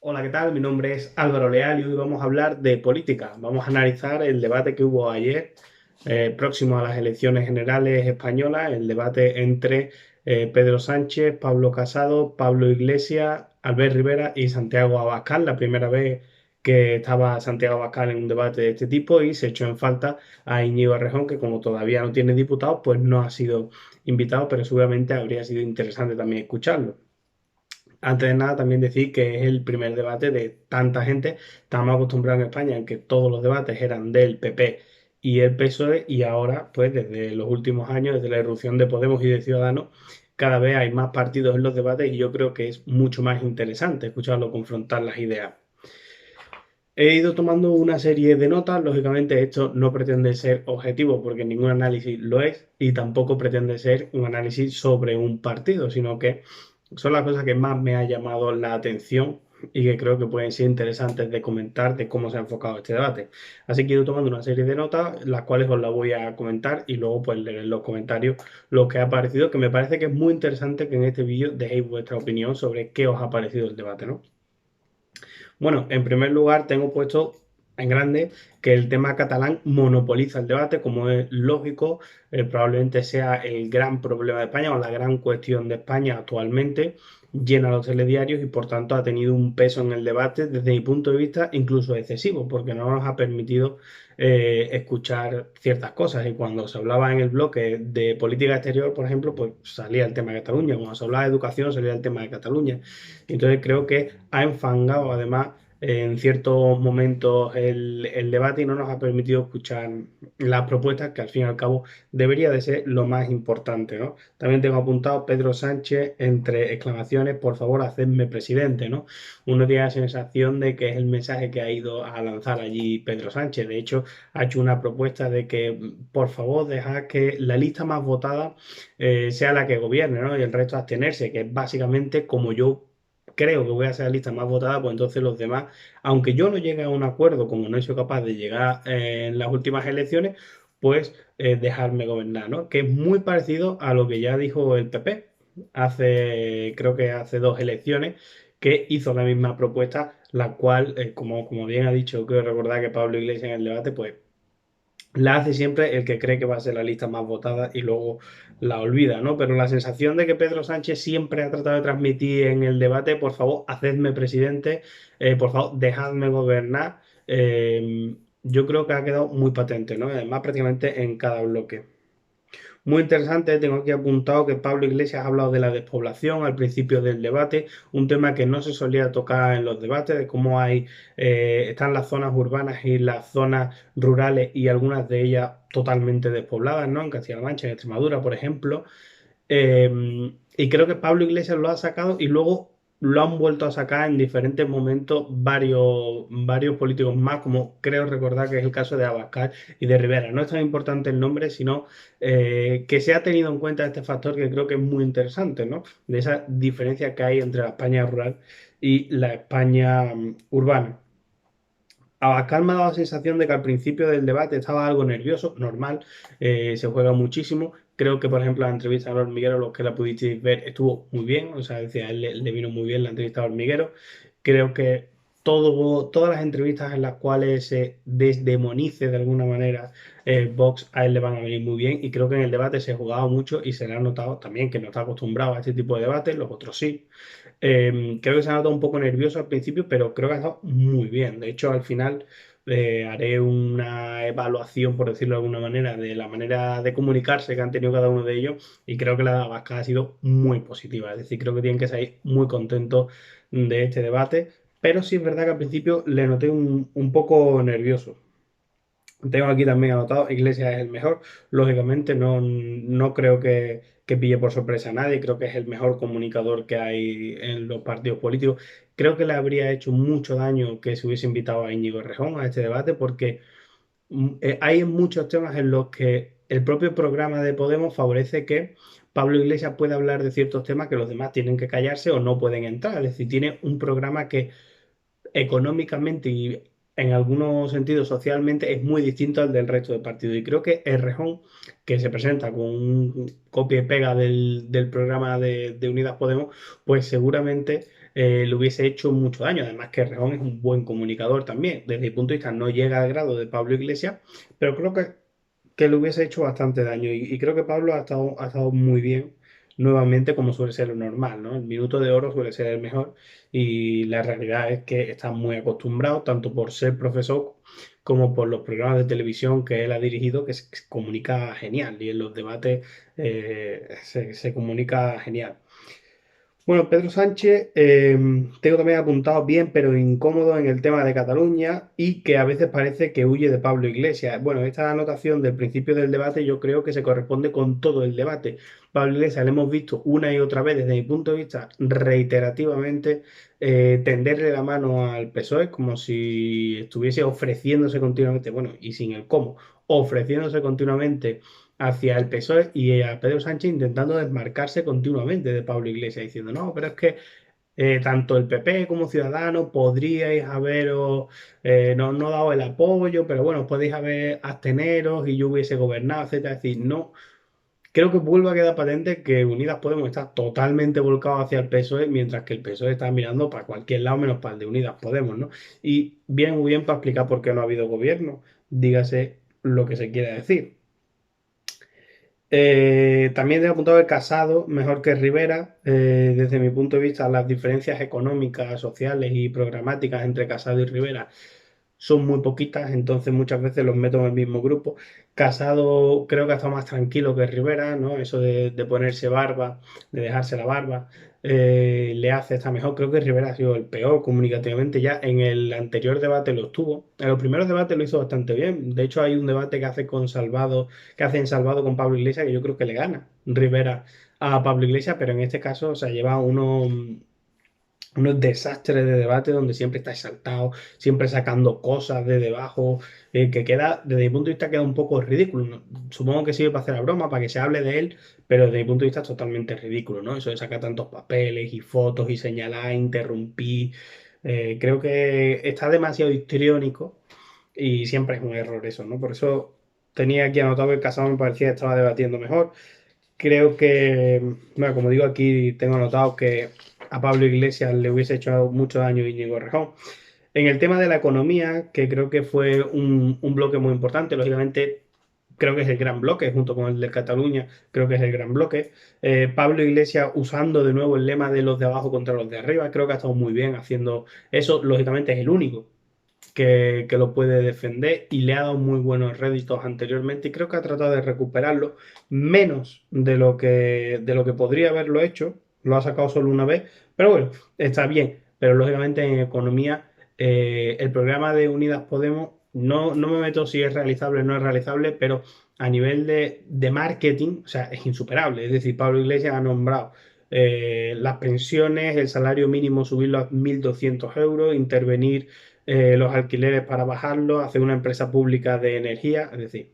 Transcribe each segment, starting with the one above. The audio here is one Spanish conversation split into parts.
Hola, ¿qué tal? Mi nombre es Álvaro Leal y hoy vamos a hablar de política. Vamos a analizar el debate que hubo ayer, próximo a las elecciones generales españolas, el debate entre Pedro Sánchez, Pablo Casado, Pablo Iglesias, Albert Rivera y Santiago Abascal. La primera vez que estaba Santiago Abascal en un debate de este tipo y se echó en falta a Íñigo Errejón, que como todavía no tiene diputados, pues no ha sido invitado, pero seguramente habría sido interesante también escucharlo. Antes de nada, también decir que es el primer debate de tanta gente. Estamos acostumbrados en España en que todos los debates eran del PP y el PSOE y ahora, pues desde los últimos años, desde la irrupción de Podemos y de Ciudadanos, cada vez hay más partidos en los debates y yo creo que es mucho más interesante escucharlo confrontar las ideas. He ido tomando una serie de notas, lógicamente esto no pretende ser objetivo porque ningún análisis lo es y tampoco pretende ser un análisis sobre un partido, sino que son las cosas que más me ha llamado la atención y que creo que pueden ser interesantes de comentar de cómo se ha enfocado este debate. Así que he ido tomando una serie de notas, las cuales os las voy a comentar y luego pues leer en los comentarios lo que ha parecido, que me parece que es muy interesante que en este vídeo dejéis vuestra opinión sobre qué os ha parecido el debate, ¿no? Bueno, en primer lugar tengo puesto en grande que el tema catalán monopoliza el debate, como es lógico, probablemente sea el gran problema de España o la gran cuestión de España actualmente, llena los telediarios y por tanto ha tenido un peso en el debate desde mi punto de vista incluso excesivo, porque no nos ha permitido escuchar ciertas cosas y cuando se hablaba en el bloque de política exterior, por ejemplo, pues salía el tema de Cataluña, cuando se hablaba de educación salía el tema de Cataluña. Entonces creo que ha enfangado además en ciertos momentos el debate y no nos ha permitido escuchar las propuestas que al fin y al cabo debería de ser lo más importante, ¿no? También tengo apuntado Pedro Sánchez entre exclamaciones, por favor, hacedme presidente, ¿no? Uno tiene la sensación de que es el mensaje que ha ido a lanzar allí Pedro Sánchez. De hecho, ha hecho una propuesta de que, por favor, dejad que la lista más votada sea la que gobierne, ¿no? Y el resto abstenerse, que es básicamente como yo creo que voy a ser la lista más votada, pues entonces los demás, aunque yo no llegue a un acuerdo, como no he sido capaz de llegar en las últimas elecciones, pues dejarme gobernar, ¿no? Que es muy parecido a lo que ya dijo el PP hace, creo que hace dos elecciones, que hizo la misma propuesta, la cual, como bien ha dicho, creo recordar que Pablo Iglesias en el debate, pues la hace siempre el que cree que va a ser la lista más votada y luego la olvida, ¿no? Pero la sensación de que Pedro Sánchez siempre ha tratado de transmitir en el debate, por favor, hacedme presidente, por favor, dejadme gobernar, yo creo que ha quedado muy patente, ¿no? Además, prácticamente en cada bloque. Muy interesante, tengo aquí apuntado que Pablo Iglesias ha hablado de la despoblación al principio del debate, un tema que no se solía tocar en los debates, de cómo están las zonas urbanas y las zonas rurales y algunas de ellas totalmente despobladas, ¿no? En Castilla-La Mancha, en Extremadura, por ejemplo. Y creo que Pablo Iglesias lo ha sacado y luego lo han vuelto a sacar en diferentes momentos varios políticos más, como creo recordar que es el caso de Abascal y de Rivera. No es tan importante el nombre, sino que se ha tenido en cuenta este factor que creo que es muy interesante, ¿no? De esa diferencia que hay entre la España rural y la España urbana. Abascal me ha dado la sensación de que al principio del debate estaba algo nervioso, normal, se juega muchísimo. Creo que, por ejemplo, la entrevista a Hormiguero, los que la pudisteis ver, estuvo muy bien, o sea, decía, a él le vino muy bien la entrevista a Hormiguero. Creo que todas las entrevistas en las cuales se desdemonice de alguna manera Vox, a él le van a venir muy bien. Y creo que en el debate se ha jugado mucho y se le ha notado también que no está acostumbrado a este tipo de debates, los otros sí. Creo que se ha notado un poco nervioso al principio, pero creo que ha estado muy bien. De hecho, al final haré una evaluación, por decirlo de alguna manera, de la manera de comunicarse que han tenido cada uno de ellos y creo que la de Abascal ha sido muy positiva. Es decir, creo que tienen que salir muy contentos de este debate, pero sí es verdad que al principio le noté un poco nervioso. Tengo aquí también anotado, Iglesias es el mejor. Lógicamente no creo que pille por sorpresa a nadie, creo que es el mejor comunicador que hay en los partidos políticos. Creo que le habría hecho mucho daño que se hubiese invitado a Íñigo Errejón a este debate porque hay muchos temas en los que el propio programa de Podemos favorece que Pablo Iglesias pueda hablar de ciertos temas que los demás tienen que callarse o no pueden entrar. Es decir, tiene un programa que económicamente y en algunos sentidos socialmente es muy distinto al del resto de partidos. Y creo que Errejón, que se presenta con un copia y pega del programa de Unidas Podemos, pues seguramente le hubiese hecho mucho daño. Además que Rejón es un buen comunicador también. Desde mi punto de vista no llega al grado de Pablo Iglesias, pero creo que le hubiese hecho bastante daño. Y creo que Pablo ha estado muy bien nuevamente, como suele ser lo normal, ¿no? El minuto de oro suele ser el mejor y la realidad es que está muy acostumbrado, tanto por ser profesor como por los programas de televisión que él ha dirigido, que se comunica genial y en los debates se comunica genial. Bueno, Pedro Sánchez, tengo también apuntado bien, pero incómodo en el tema de Cataluña y que a veces parece que huye de Pablo Iglesias. Bueno, esta anotación del principio del debate yo creo que se corresponde con todo el debate. Pablo Iglesias le hemos visto una y otra vez, desde mi punto de vista, reiterativamente tenderle la mano al PSOE como si estuviese ofreciéndose continuamente, bueno, y sin el cómo, ofreciéndose continuamente hacia el PSOE y a Pedro Sánchez intentando desmarcarse continuamente de Pablo Iglesias, diciendo, no, pero es que tanto el PP como Ciudadanos podríais haberos no dado el apoyo, pero bueno, podéis haber absteneros y yo hubiese gobernado, etcétera. Es decir, no, creo que vuelve a quedar patente que Unidas Podemos está totalmente volcado hacia el PSOE, mientras que el PSOE está mirando para cualquier lado menos para el de Unidas Podemos, ¿no? Y viene muy bien para explicar por qué no ha habido gobierno, dígase lo que se quiera decir. También he apuntado que Casado, mejor que Rivera. Desde mi punto de vista, las diferencias económicas, sociales y programáticas entre Casado y Rivera son muy poquitas, entonces muchas veces los meto en el mismo grupo. Casado creo que ha estado más tranquilo que Rivera, ¿no? Eso de ponerse barba, de dejarse la barba, le hace estar mejor. Creo que Rivera ha sido el peor comunicativamente ya. En el anterior debate lo estuvo. En los primeros debates lo hizo bastante bien. De hecho, hay un debate que hace con Salvado, que hace en Salvado con Pablo Iglesias, que yo creo que le gana Rivera a Pablo Iglesias, pero en este caso, o sea, lleva unos desastres de debate donde siempre está exaltado, siempre sacando cosas de debajo, que queda, desde mi punto de vista, queda un poco ridículo, ¿no? Supongo que sirve para hacer la broma, para que se hable de él, pero desde mi punto de vista es totalmente ridículo, ¿no? Eso de sacar tantos papeles y fotos y señalar, interrumpir, creo que está demasiado histriónico y siempre es un error eso, ¿no? Por eso tenía aquí anotado que el Casado me parecía que estaba debatiendo mejor. Creo que, bueno, como digo aquí, tengo anotado que a Pablo Iglesias le hubiese hecho mucho daño Íñigo Errejón. En el tema de la economía, que creo que fue un bloque muy importante, lógicamente creo que es el gran bloque, junto con el de Cataluña, creo que es el gran bloque. Pablo Iglesias usando de nuevo el lema de los de abajo contra los de arriba, creo que ha estado muy bien haciendo eso, lógicamente es el único que lo puede defender y le ha dado muy buenos réditos anteriormente y creo que ha tratado de recuperarlo menos de lo que podría haberlo hecho, lo ha sacado solo una vez, pero bueno, está bien, pero lógicamente en economía el programa de Unidas Podemos, no me meto si es realizable o no es realizable, pero a nivel de marketing, o sea, es insuperable, es decir, Pablo Iglesias ha nombrado las pensiones, el salario mínimo subirlo a 1.200 euros, intervenir los alquileres para bajarlos, hacer una empresa pública de energía, es decir,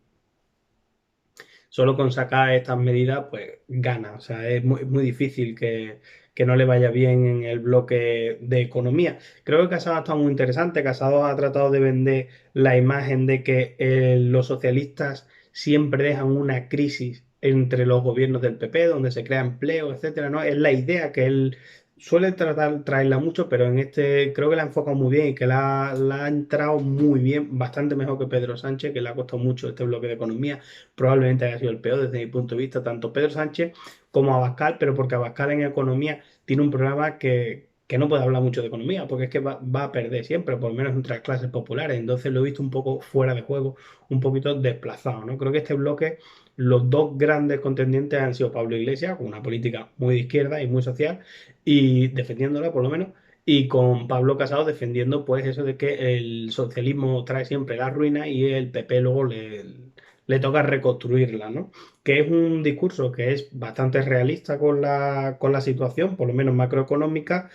solo con sacar estas medidas, pues gana. O sea, es muy difícil que no le vaya bien en el bloque de economía. Creo que Casado ha estado muy interesante. Casado ha tratado de vender la imagen de que los socialistas siempre dejan una crisis entre los gobiernos del PP, donde se crea empleo, etcétera, ¿no? Es la idea que él suele traerla mucho, pero en este creo que la ha enfocado muy bien y que la ha entrado muy bien, bastante mejor que Pedro Sánchez, que le ha costado mucho este bloque de economía. Probablemente haya sido el peor desde mi punto de vista, tanto Pedro Sánchez como Abascal, pero porque Abascal en economía tiene un programa que no puede hablar mucho de economía, porque es que va a perder siempre, por lo menos entre las clases populares. Entonces lo he visto un poco fuera de juego, un poquito desplazado, ¿no? Creo que este bloque, los dos grandes contendientes han sido Pablo Iglesias, con una política muy de izquierda y muy social, y defendiéndola por lo menos, y con Pablo Casado defendiendo pues eso de que el socialismo trae siempre la ruina y el PP luego le toca reconstruirla, ¿no? Que es un discurso que es bastante realista con la situación, por lo menos macroeconómica,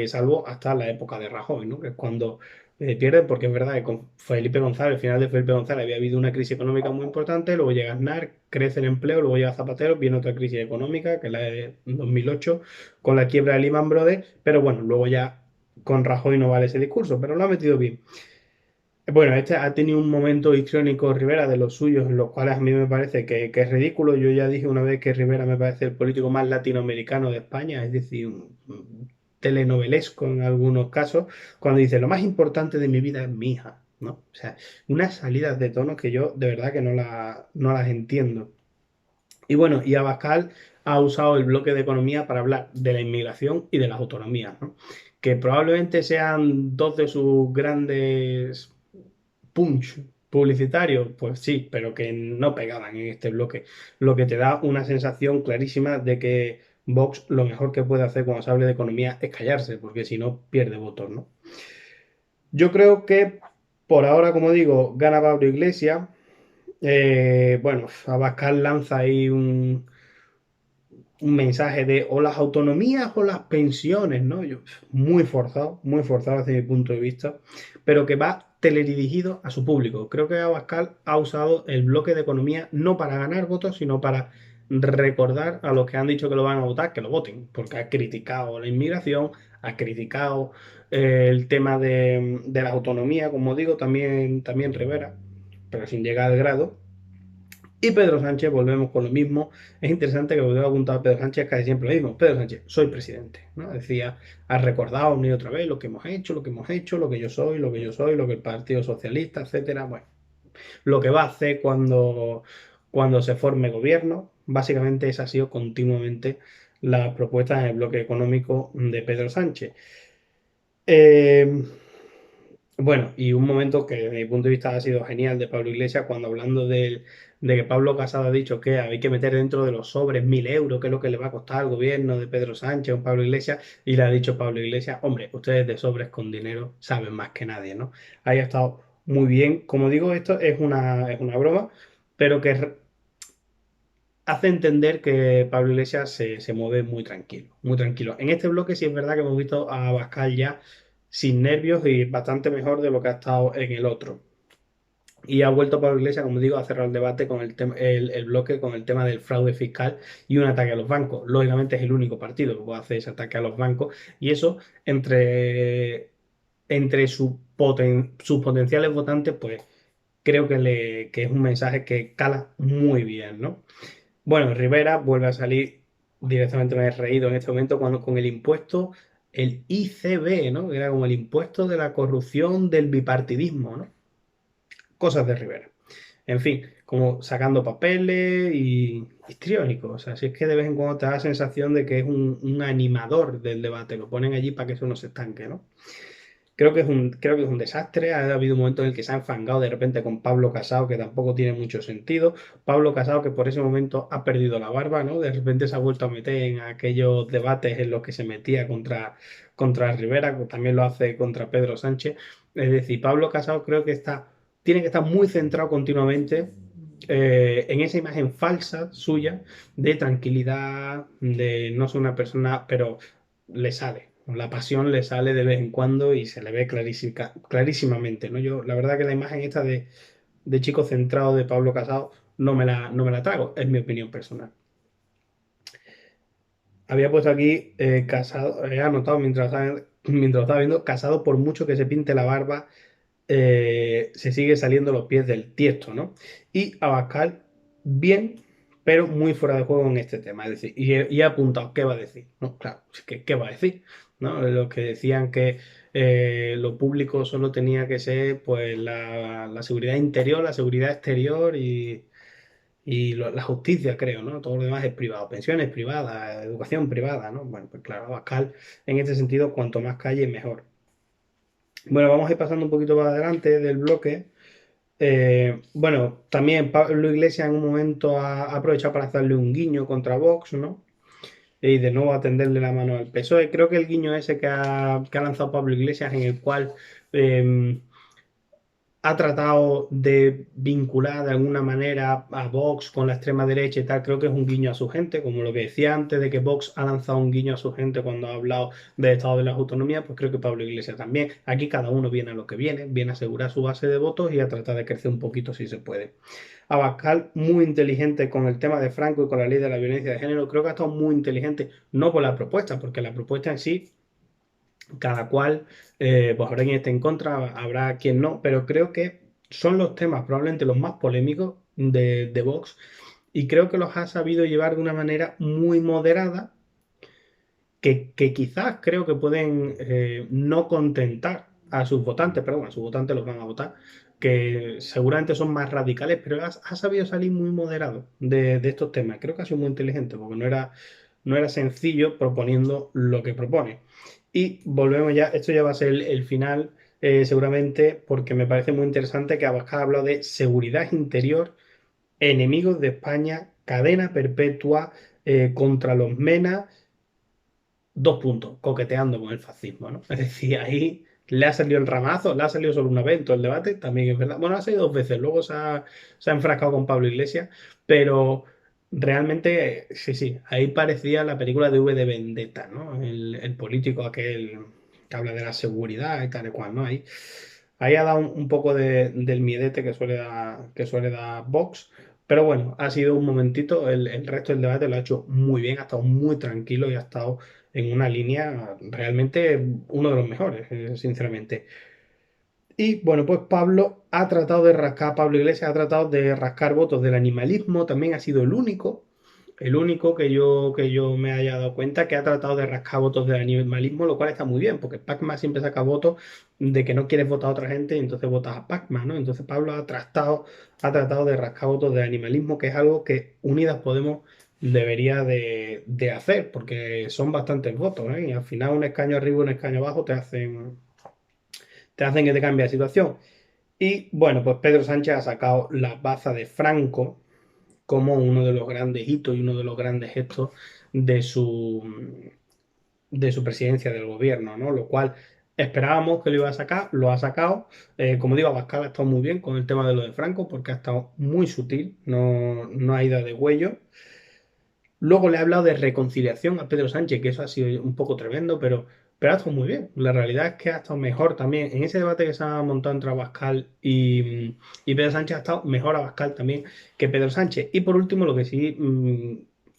salvo hasta la época de Rajoy, ¿no? Que es cuando pierde, porque es verdad que con Felipe González, al final de Felipe González había habido una crisis económica muy importante, luego llega Aznar, crece el empleo, luego llega Zapatero, viene otra crisis económica, que es la de 2008, con la quiebra de Lehman Brothers, pero bueno, luego ya con Rajoy no vale ese discurso, pero lo ha metido bien. Bueno, este ha tenido un momento histriónico Rivera de los suyos, en los cuales a mí me parece que es ridículo. Yo ya dije una vez que Rivera me parece el político más latinoamericano de España, es decir, telenovelesco en algunos casos, cuando dice, lo más importante de mi vida es mi hija, ¿no? O sea, unas salidas de tono que yo de verdad que no las entiendo. Y bueno, y Abascal ha usado el bloque de economía para hablar de la inmigración y de las autonomías, ¿no? Que probablemente sean dos de sus grandes punch publicitarios, pues sí, pero que no pegaban en este bloque. Lo que te da una sensación clarísima de que Vox lo mejor que puede hacer cuando se hable de economía es callarse, porque si no pierde votos, ¿no? Yo creo que por ahora, como digo, gana Pablo Iglesias. Bueno, Abascal lanza ahí un mensaje de o las autonomías o las pensiones, ¿no? Muy forzado desde mi punto de vista, pero que va teledirigido a su público. Creo que Abascal ha usado el bloque de economía no para ganar votos, sino para recordar a los que han dicho que lo van a votar que lo voten, porque ha criticado la inmigración, ha criticado el tema de la autonomía, como digo, también Rivera, pero sin llegar al grado. Y Pedro Sánchez, volvemos con lo mismo. Es interesante que volvió a apuntar a Pedro Sánchez casi siempre lo mismo. Pedro Sánchez, soy presidente, ¿no? Decía, ha recordado una y otra vez lo que hemos hecho, lo que hemos hecho, lo que yo soy, lo que yo soy, lo que el Partido Socialista, etcétera. Bueno, lo que va a hacer cuando se forme gobierno. Básicamente esa ha sido continuamente la propuesta en el bloque económico de Pedro Sánchez. Eh, bueno, y un momento que desde mi punto de vista ha sido genial de Pablo Iglesias cuando hablando de que Pablo Casado ha dicho que hay que meter dentro de los sobres 1.000 euros, que es lo que le va a costar al gobierno de Pedro Sánchez o Pablo Iglesias, y le ha dicho Pablo Iglesias, hombre, ustedes de sobres con dinero saben más que nadie, ¿no? Ahí ha estado muy bien. Como digo, esto es una broma, pero que hace entender que Pablo Iglesias se mueve muy tranquilo, muy tranquilo. En este bloque sí es verdad que hemos visto a Abascal ya sin nervios y bastante mejor de lo que ha estado en el otro. Y ha vuelto Pablo Iglesias, como digo, a cerrar el debate con el bloque con el tema del fraude fiscal y un ataque a los bancos. Lógicamente es el único partido que puede hacer ese ataque a los bancos y eso entre sus potenciales votantes, pues creo que es un mensaje que cala muy bien, ¿no? Bueno, Rivera vuelve a salir, directamente me he reído en este momento cuando con el impuesto, el ICB, ¿no? Que era como el impuesto de la corrupción del bipartidismo, ¿no? Cosas de Rivera. En fin, como sacando papeles y histriónico. O sea, si es que de vez en cuando te da la sensación de que es un animador del debate, lo ponen allí para que eso no se estanque, ¿no? Creo que es un desastre. Ha habido un momento en el que se ha enfangado de repente con Pablo Casado, que tampoco tiene mucho sentido. Pablo Casado, que por ese momento ha perdido la barba, ¿no? De repente se ha vuelto a meter en aquellos debates en los que se metía contra Rivera, que también lo hace contra Pedro Sánchez. Es decir, Pablo Casado creo que tiene que estar muy centrado continuamente en esa imagen falsa suya de tranquilidad, de no ser una persona, pero le sale. La pasión le sale de vez en cuando y se le ve clarísimamente, ¿no? Yo, la verdad que la imagen esta de chico centrado de Pablo Casado no me la trago, es mi opinión personal. Había puesto aquí casado, he anotado mientras lo estaba viendo, casado por mucho que se pinte la barba, se sigue saliendo los pies del tiesto, ¿no? Y Abascal, bien, pero muy fuera de juego en este tema. Es decir, y he apuntado, ¿qué va a decir? No, claro, es que, ¿qué va a decir? ¿No? Los que decían que lo público solo tenía que ser pues la seguridad interior, la seguridad exterior y la justicia, creo, ¿no? Todo lo demás es privado, pensiones privadas, educación privada, ¿no? Bueno, pues claro, Abascal, en este sentido, cuanto más calle, mejor. Bueno, vamos a ir pasando un poquito más adelante del bloque. Bueno, también Pablo Iglesias en un momento ha aprovechado para hacerle un guiño contra Vox, ¿no? Y de nuevo a tenderle la mano al PSOE. Creo que el guiño ese que ha lanzado Pablo Iglesias, en el cual eh, ha tratado de vincular de alguna manera a Vox con la extrema derecha y tal, creo que es un guiño a su gente, como lo que decía antes de que Vox ha lanzado un guiño a su gente cuando ha hablado del Estado de las Autonomías, pues creo que Pablo Iglesias también. Aquí cada uno viene a lo que viene a asegurar su base de votos y a tratar de crecer un poquito si se puede. Abascal, muy inteligente con el tema de Franco y con la ley de la violencia de género, creo que ha estado muy inteligente, no por la propuesta, porque la propuesta en sí cada cual, pues habrá quien esté en contra, habrá quien no, pero creo que son los temas probablemente los más polémicos de Vox y creo que los ha sabido llevar de una manera muy moderada que quizás creo que pueden no contentar a sus votantes, pero bueno, a sus votantes los van a votar, que seguramente son más radicales, pero ha sabido salir muy moderado de estos temas. Creo que ha sido muy inteligente, porque no era sencillo proponiendo lo que propone. Y volvemos ya, esto ya va a ser el final, seguramente, porque me parece muy interesante que Abascal ha hablado de seguridad interior, enemigos de España, cadena perpetua, contra los MENA, dos puntos, coqueteando con el fascismo, ¿no? Es decir, ahí le ha salido el ramazo, le ha salido solo una vez en todo el debate, también es verdad. Bueno, ha salido dos veces, luego se ha enfrascado con Pablo Iglesias, pero realmente, sí, sí, ahí parecía la película de V de Vendetta, ¿no? El político aquel que habla de la seguridad y tal y cual, ¿no? Ahí ha dado un poco del miedete que suele dar Vox. Pero bueno, ha sido un momentito, el resto del debate lo ha hecho muy bien, ha estado muy tranquilo y ha estado en una línea realmente uno de los mejores, sinceramente. Y bueno, pues Pablo Iglesias ha tratado de rascar votos del animalismo, también ha sido el único que yo me haya dado cuenta que ha tratado de rascar votos del animalismo, lo cual está muy bien, porque Pacma siempre saca votos de que no quieres votar a otra gente y entonces votas a Pacma, ¿no? Entonces Pablo ha tratado de rascar votos del animalismo, que es algo que Unidas Podemos debería de hacer, porque son bastantes votos, ¿eh? Y al final un escaño arriba y un escaño abajo te hacen que te cambie la situación. Y bueno, pues Pedro Sánchez ha sacado la baza de Franco como uno de los grandes hitos y uno de los grandes gestos de de su presidencia del gobierno, ¿no? Lo cual esperábamos que lo iba a sacar, lo ha sacado. Como digo, Abascal ha estado muy bien con el tema de lo de Franco porque ha estado muy sutil, no ha ido de huello. Luego le he hablado de reconciliación a Pedro Sánchez, que eso ha sido un poco tremendo, pero ha estado muy bien. La realidad es que ha estado mejor también. En ese debate que se ha montado entre Abascal y Pedro Sánchez, ha estado mejor Abascal también que Pedro Sánchez. Y por último, lo que sí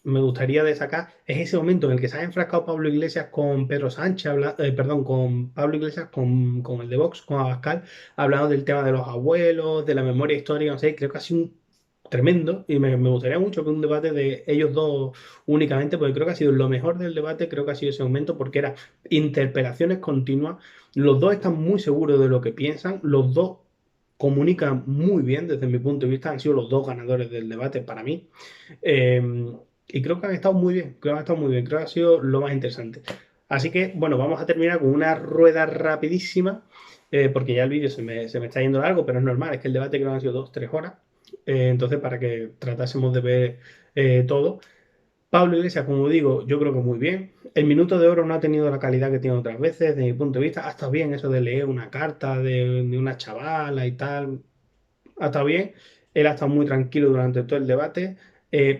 me gustaría destacar es ese momento en el que se ha enfrascado Pablo Iglesias con Pedro Sánchez, perdón, con Pablo Iglesias con el de Vox, con Abascal, hablando del tema de los abuelos, de la memoria histórica, no sé, creo que ha sido un tremendo y me gustaría mucho que un debate de ellos dos únicamente, porque creo que ha sido lo mejor del debate, creo que ha sido ese momento porque era interpelaciones continuas, los dos están muy seguros de lo que piensan, los dos comunican muy bien desde mi punto de vista, han sido los dos ganadores del debate para mí. Eh, y creo que han estado muy bien, creo que han estado muy bien, creo que ha sido lo más interesante. Así que, bueno, vamos a terminar con una rueda rapidísima, porque ya el vídeo se me está yendo largo, pero es normal, es que el debate creo que han sido 2, 3 horas. Entonces, para que tratásemos de ver todo. Pablo Iglesias, como digo, yo creo que muy bien. El minuto de oro no ha tenido la calidad que tiene otras veces, desde mi punto de vista. Ha estado bien eso de leer una carta de una chavala y tal. Ha estado bien. Él ha estado muy tranquilo durante todo el debate.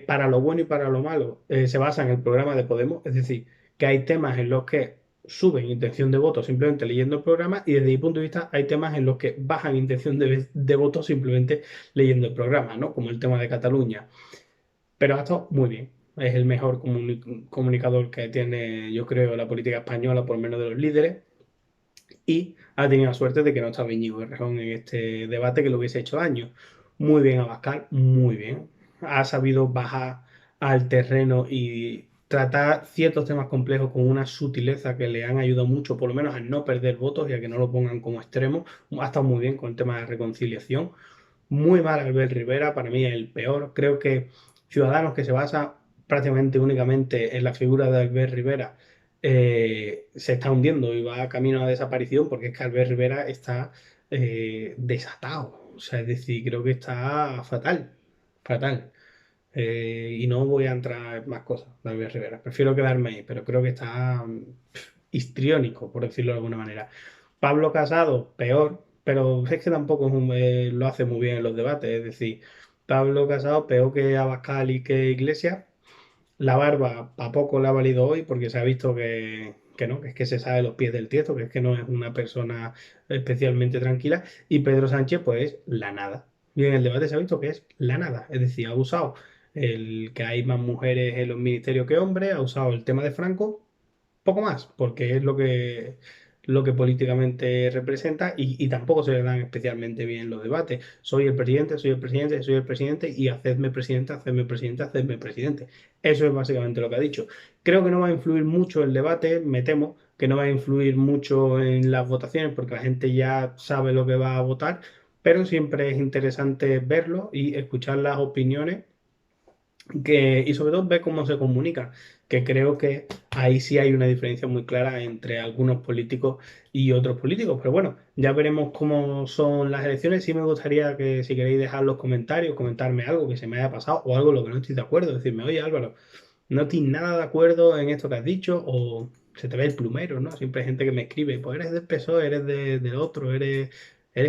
Para lo bueno y para lo malo, se basa en el programa de Podemos. Es decir, que hay temas en los que suben intención de voto simplemente leyendo el programa y desde mi punto de vista hay temas en los que bajan intención de voto simplemente leyendo el programa, ¿no? Como el tema de Cataluña. Pero ha estado muy bien. Es el mejor comunicador que tiene, yo creo, la política española, por lo menos de los líderes. Y ha tenido la suerte de que no estaba Íñigo Errejón en este debate que lo hubiese hecho daño. Muy bien Abascal, muy bien. Ha sabido bajar al terreno y tratar ciertos temas complejos con una sutileza que le han ayudado mucho, por lo menos a no perder votos y a que no lo pongan como extremo. Ha estado muy bien con el tema de reconciliación. Muy mal Albert Rivera, para mí es el peor. Creo que Ciudadanos, que se basa prácticamente únicamente en la figura de Albert Rivera, se está hundiendo y va camino a la desaparición porque es que Albert Rivera está desatado. O sea, es decir, creo que está fatal, fatal. Y no voy a entrar en más cosas de Albert Rivera. Prefiero quedarme ahí, pero creo que está histriónico, por decirlo de alguna manera. Pablo Casado, peor, pero es que tampoco lo hace muy bien en los debates. Es decir, Pablo Casado, peor que Abascal y que Iglesias. La barba a poco le ha valido hoy porque se ha visto que no, que es que se sabe los pies del tiesto, que es que no es una persona especialmente tranquila. Y Pedro Sánchez, pues la nada. Y en el debate se ha visto que es la nada. Es decir, ha usado el que hay más mujeres en los ministerios que hombres, ha usado el tema de Franco, poco más, porque es lo que políticamente representa y tampoco se le dan especialmente bien los debates. Soy el presidente, soy el presidente, soy el presidente y hacedme presidente, hacedme presidente, hacedme presidente. Eso es básicamente lo que ha dicho. Creo que no va a influir mucho el debate, me temo que no va a influir mucho en las votaciones porque la gente ya sabe lo que va a votar, pero siempre es interesante verlo y escuchar las opiniones y sobre todo ver cómo se comunica, que creo que ahí sí hay una diferencia muy clara entre algunos políticos y otros políticos. Pero bueno, ya veremos cómo son las elecciones. Sí me gustaría que si queréis dejar los comentarios, comentarme algo que se me haya pasado o algo en lo que no estoy de acuerdo, decirme, oye Álvaro, no estoy nada de acuerdo en esto que has dicho o se te ve el plumero, ¿no? Siempre hay gente que me escribe, pues eres del PSOE, eres del otro, eres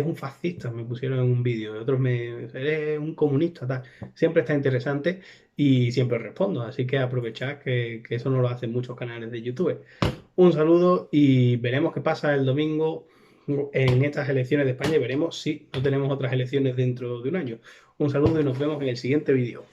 un fascista, me pusieron en un vídeo, otros eres un comunista, tal. Siempre está interesante y siempre respondo, así que aprovechad que eso no lo hacen muchos canales de YouTube. Un saludo y veremos qué pasa el domingo en estas elecciones de España y veremos si no tenemos otras elecciones dentro de un año. Un saludo y nos vemos en el siguiente vídeo.